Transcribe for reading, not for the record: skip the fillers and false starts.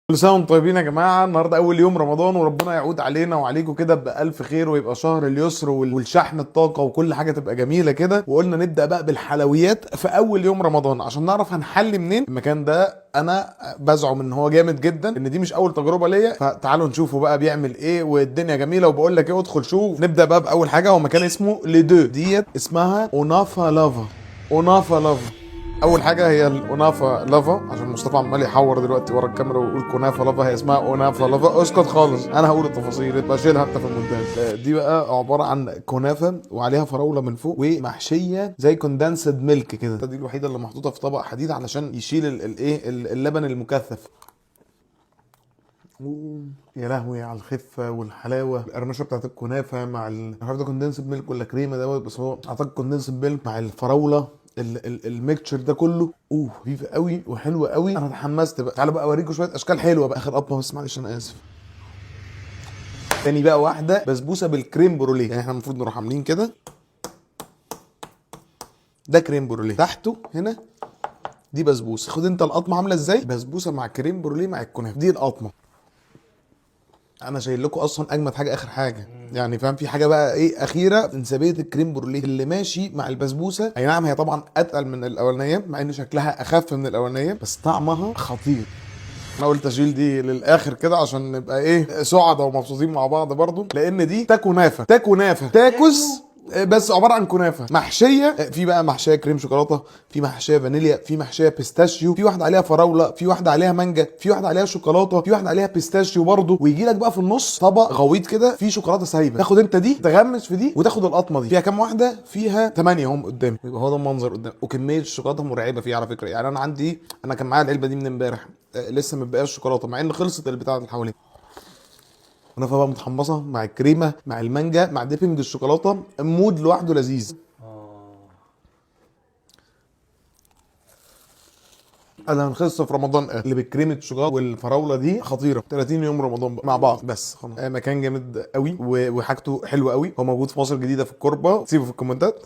كل سنه وانتم طيبين يا جماعه. النهارده اول يوم رمضان، وربنا يعود علينا وعليكم كده بالف خير، ويبقى شهر اليسر والشحن الطاقه وكل حاجه تبقى جميله كده. وقلنا نبدا بقى بالحلويات في اول يوم رمضان عشان نعرف هنحل منين. المكان ده انا بزعم ان هو جامد جدا، ان دي مش اول تجربه ليا، فتعالوا نشوفه بقى بيعمل ايه. والدنيا جميله، وبقول لك ايه، ادخل شوف. نبدا بقى باول حاجه، هو مكان اسمه لدو، ديت اسمها اونافا لافا. اونافا لافا. اول حاجه هي الاونافا لافا، عشان مصطفى عمال يحور دلوقتي ورا الكاميرا ويقول كنافه لافا. هي اسمها اونافا لافا. اسكت خالص، انا هقول التفاصيل، يبقى شيلها انت في المونتاج. دي بقى عباره عن كنافه وعليها فراوله من فوق، ومحشيه زي كوندنسد ميلك كده. دي الوحيده اللي محطوطه في طبق حديد علشان يشيل الايه اللبن المكثف. يا لهوي على الخفه والحلاوه. القرمشه بتاعت الكنافه مع مش عارف ده كوندنسد ميلك ولا كريمه دوت، بس هو اعتقد كوندنسد ميلك مع الفراوله. الميكتشر ده كله خفيف قوي وحلو قوي. انا اتحمست بقى. تعالوا بقى اوريكم شويه اشكال حلوه بقى. اخر قطمه بس، معلش انا اسف. تاني بقى واحده بسبوسه بالكريم بروليه. يعني احنا المفروض نروح عاملين كده. ده كريم بروليه تحته هنا. دي بسبوسه. خد انت القطمه عامله ازاي، بسبوسه مع كريم بروليه مع الكنافه. دي القطمه. انا شايل لكم اصلا اجمد حاجه اخر حاجه، يعني فاهم. في حاجه بقى ايه اخيره، انسابيه الكريم بروليه اللي ماشي مع البسبوسه. اي نعم هي طبعا اتقل من الاولانيه، مع ان شكلها اخف من الاولانيه، بس طعمها خطير. انا قلت اشيل دي للاخر كده عشان نبقى ايه سعداء ومبسوطين مع بعض برضو، لان دي تاكو نافه. تاكو نافه تاكوس، بس عباره عن كنافه محشيه. في بقى محشيه كريم شوكولاته، في محشيه فانيليا، في محشيه بيستاشيو، في واحده عليها فراوله، في واحده عليها مانجا، في واحده عليها شوكولاته، في واحده عليها بيستاشيو برضه. ويجي لك بقى في النص طبق غويط كده فيه شوكولاته سايبه. تاخد انت دي تغمس في دي، وتاخد القطمه دي. فيها كام واحده؟ فيها 8 هم قدامي. يبقى هو ده المنظر قدام. وكميه الشوكولاته مرعبه فيه على فكره. يعني انا عندي، انا كان معايا العلبه دي من امبارح، لسه متبقاش شوكولاته، مع ان خلصت البتاعه اللي حواليها. كنافه بقى متحمصه مع الكريمه مع المانجا مع ديبنج الشوكولاته، مود لوحده لذيذ. انا هنخص في رمضان اللي بالكريمه الشوكولاته والفراوله دي خطيره. 30 يوم رمضان بقى مع بعض بس خلاص. مكان جامد قوي وحاجته حلوه قوي. هو موجود في مصر الجديده في الكوربه. سيبه في الكومنتات.